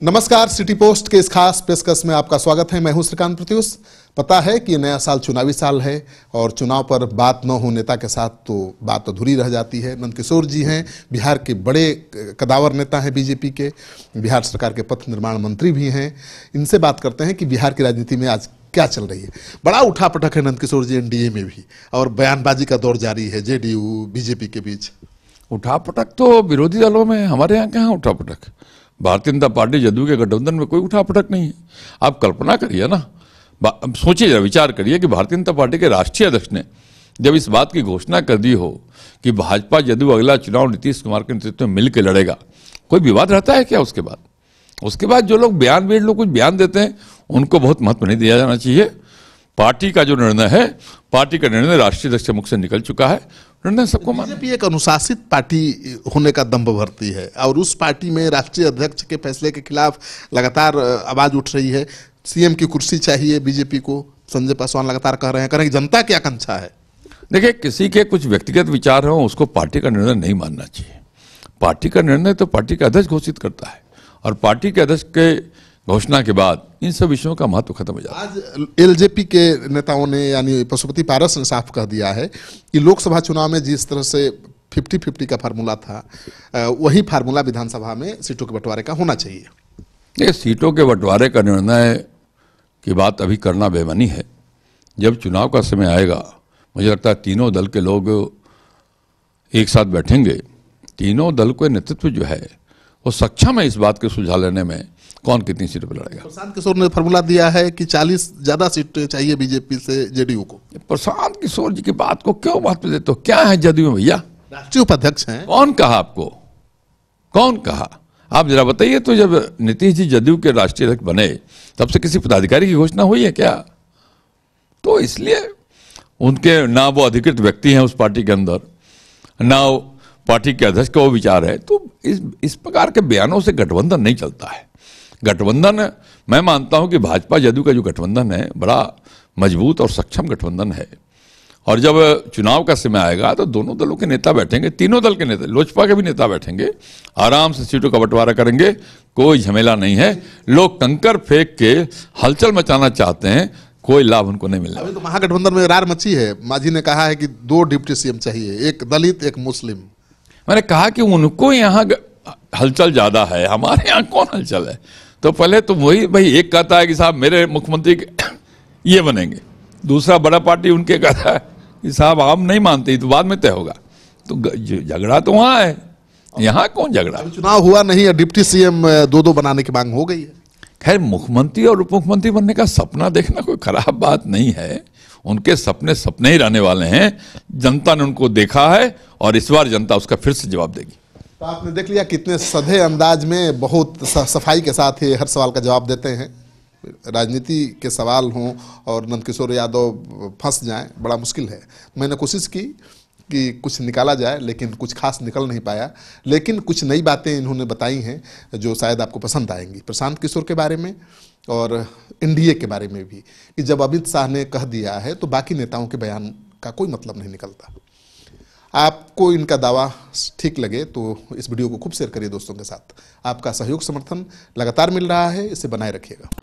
नमस्कार, city post के इस खास पेशकश में आपका स्वागत है। मैं हूं श्रीकांत प्रत्युष। पता है कि नया साल चुनावी साल है और चुनाव पर बात न हो नेता के साथ तो बात अधूरी रह जाती है। नंदकिशोर जी हैं, बिहार के बड़े कदावर नेता हैं बीजेपी के, बिहार सरकार के पथ निर्माण मंत्री भी हैं। इनसे बात करते हैं कि बिहार की राजनीति में आज क्या चल रही है। बड़ा उठापटक है नंदकिशोर जी एनडीए में भी, और बयानबाजी का दौर जारी है जेडीयू बीजेपी के बीच। उठापटक तो विरोधी दलों में, हमारे यहाँ कहाँ उठापटक। भारतीय जनता पार्टी जदयू के गठबंधन में कोई उठापटक नहीं है। आप कल्पना करिए ना, सोचिए जरा, विचार करिए कि भारतीय जनता पार्टी के राष्ट्रीय अध्यक्ष ने जब इस बात की घोषणा कर दी हो कि भाजपा जदयू अगला चुनाव नीतीश कुमार के नेतृत्व में मिलकर लड़ेगा, कोई विवाद रहता है क्या? उसके बाद जो लोग कुछ बयान देते हैं उनको बहुत महत्व नहीं दिया जाना चाहिए। पार्टी का जो निर्णय है, पार्टी का निर्णय राष्ट्रीय अध्यक्ष के मुख से निकल चुका है, निर्णय सबको मानना। बीजेपी एक अनुशासित पार्टी होने का दंभ भरती है और उस पार्टी में राष्ट्रीय अध्यक्ष के फैसले के खिलाफ लगातार आवाज उठ रही है। सीएम की कुर्सी चाहिए बीजेपी को, संजय पासवान लगातार कह रहे हैं। जनता की आकांक्षा है। देखिए, किसी के कुछ व्यक्तिगत विचार हो उसको पार्टी का निर्णय नहीं मानना चाहिए। पार्टी का निर्णय तो पार्टी का अध्यक्ष घोषित करता है और पार्टी के अध्यक्ष के घोषणा के बाद इन सब विषयों का महत्व खत्म हो जाता है। आज एलजेपी के नेताओं ने, यानी पशुपति पारस ने साफ कह दिया है कि लोकसभा चुनाव में जिस तरह से 50-50 का फार्मूला था, वही फार्मूला विधानसभा में सीटों के बंटवारे का होना चाहिए। ये सीटों के बंटवारे का निर्णय की बात अभी करना बेमानी है। जब चुनाव का समय आएगा, मुझे लगता है तीनों दल के लोग एक साथ बैठेंगे। तीनों दल के नेतृत्व जो है वो सक्षम है इस बात के सुलझा लेने में कौन कितनी सीटों पर लड़ेगा। प्रशांत किशोर ने फार्मूला दिया है कि 40 ज्यादा सीटें चाहिए बीजेपी से जेडीयू को। प्रशांत किशोर जी की बात को क्यों महत्व देते हो? क्या है जदयू में भैया? राष्ट्रीय उपाध्यक्ष हैं। कौन कहा आपको? कौन कहा? आप जरा बताइए तो। जब नीतीश जी जदयू के राष्ट्रीय अध्यक्ष बने तब से किसी पदाधिकारी की घोषणा हुई है क्या? तो इसलिए उनके ना वो अधिकृत व्यक्ति हैं उस पार्टी के अंदर, ना पार्टी के अध्यक्ष का वो विचार है। तो इस प्रकार के बयानों से गठबंधन नहीं चलता है। गठबंधन, मैं मानता हूं कि भाजपा जदयू का जो गठबंधन है बड़ा मजबूत और सक्षम गठबंधन है। और जब चुनाव का समय आएगा तो दोनों दलों के नेता बैठेंगे, तीनों दल के नेता, लोजपा के भी नेता बैठेंगे, आराम से सीटों का बंटवारा करेंगे। कोई झमेला नहीं है। लोग कंकर फेंक के हलचल मचाना चाहते हैं, कोई लाभ उनको नहीं मिलना। अभी तो महागठबंधन में रार मची है। मांझी ने कहा है कि 2 डिप्टी सीएम चाहिए, एक दलित एक मुस्लिम। मैंने कहा कि उनको यहाँ हलचल ज्यादा है, हमारे यहाँ कौन हलचल है? तो पहले तो वही भाई, एक कहता है कि साहब मेरे मुख्यमंत्री ये बनेंगे, दूसरा बड़ा पार्टी उनके कहता है कि साहब हम नहीं मानते, तो बाद में तय होगा। तो झगड़ा तो वहाँ है, यहाँ कौन झगड़ा? चुनाव हुआ नहीं है, डिप्टी सीएम 2-2 बनाने की मांग हो गई है। खैर, मुख्यमंत्री और उप मुख्यमंत्री बनने का सपना देखना कोई खराब बात नहीं है। उनके सपने ही रहने वाले हैं। जनता ने उनको देखा है और इस बार जनता उसका फिर से जवाब देगी। तो आपने देख लिया कितने सधे अंदाज में, बहुत सफाई के साथ ही हर सवाल का जवाब देते हैं। राजनीति के सवाल हों और नंदकिशोर यादव फंस जाएं, बड़ा मुश्किल है। मैंने कोशिश की कि कुछ निकाला जाए, लेकिन कुछ खास निकल नहीं पाया। लेकिन कुछ नई बातें इन्होंने बताई हैं जो शायद आपको पसंद आएंगी, प्रशांत किशोर के बारे में और एनडीए के बारे में भी, कि जब अमित शाह ने कह दिया है तो बाकी नेताओं के बयान का कोई मतलब नहीं निकलता। आपको इनका दावा ठीक लगे तो इस वीडियो को खूब शेयर करिए दोस्तों के साथ। आपका सहयोग समर्थन लगातार मिल रहा है, इसे बनाए रखिएगा।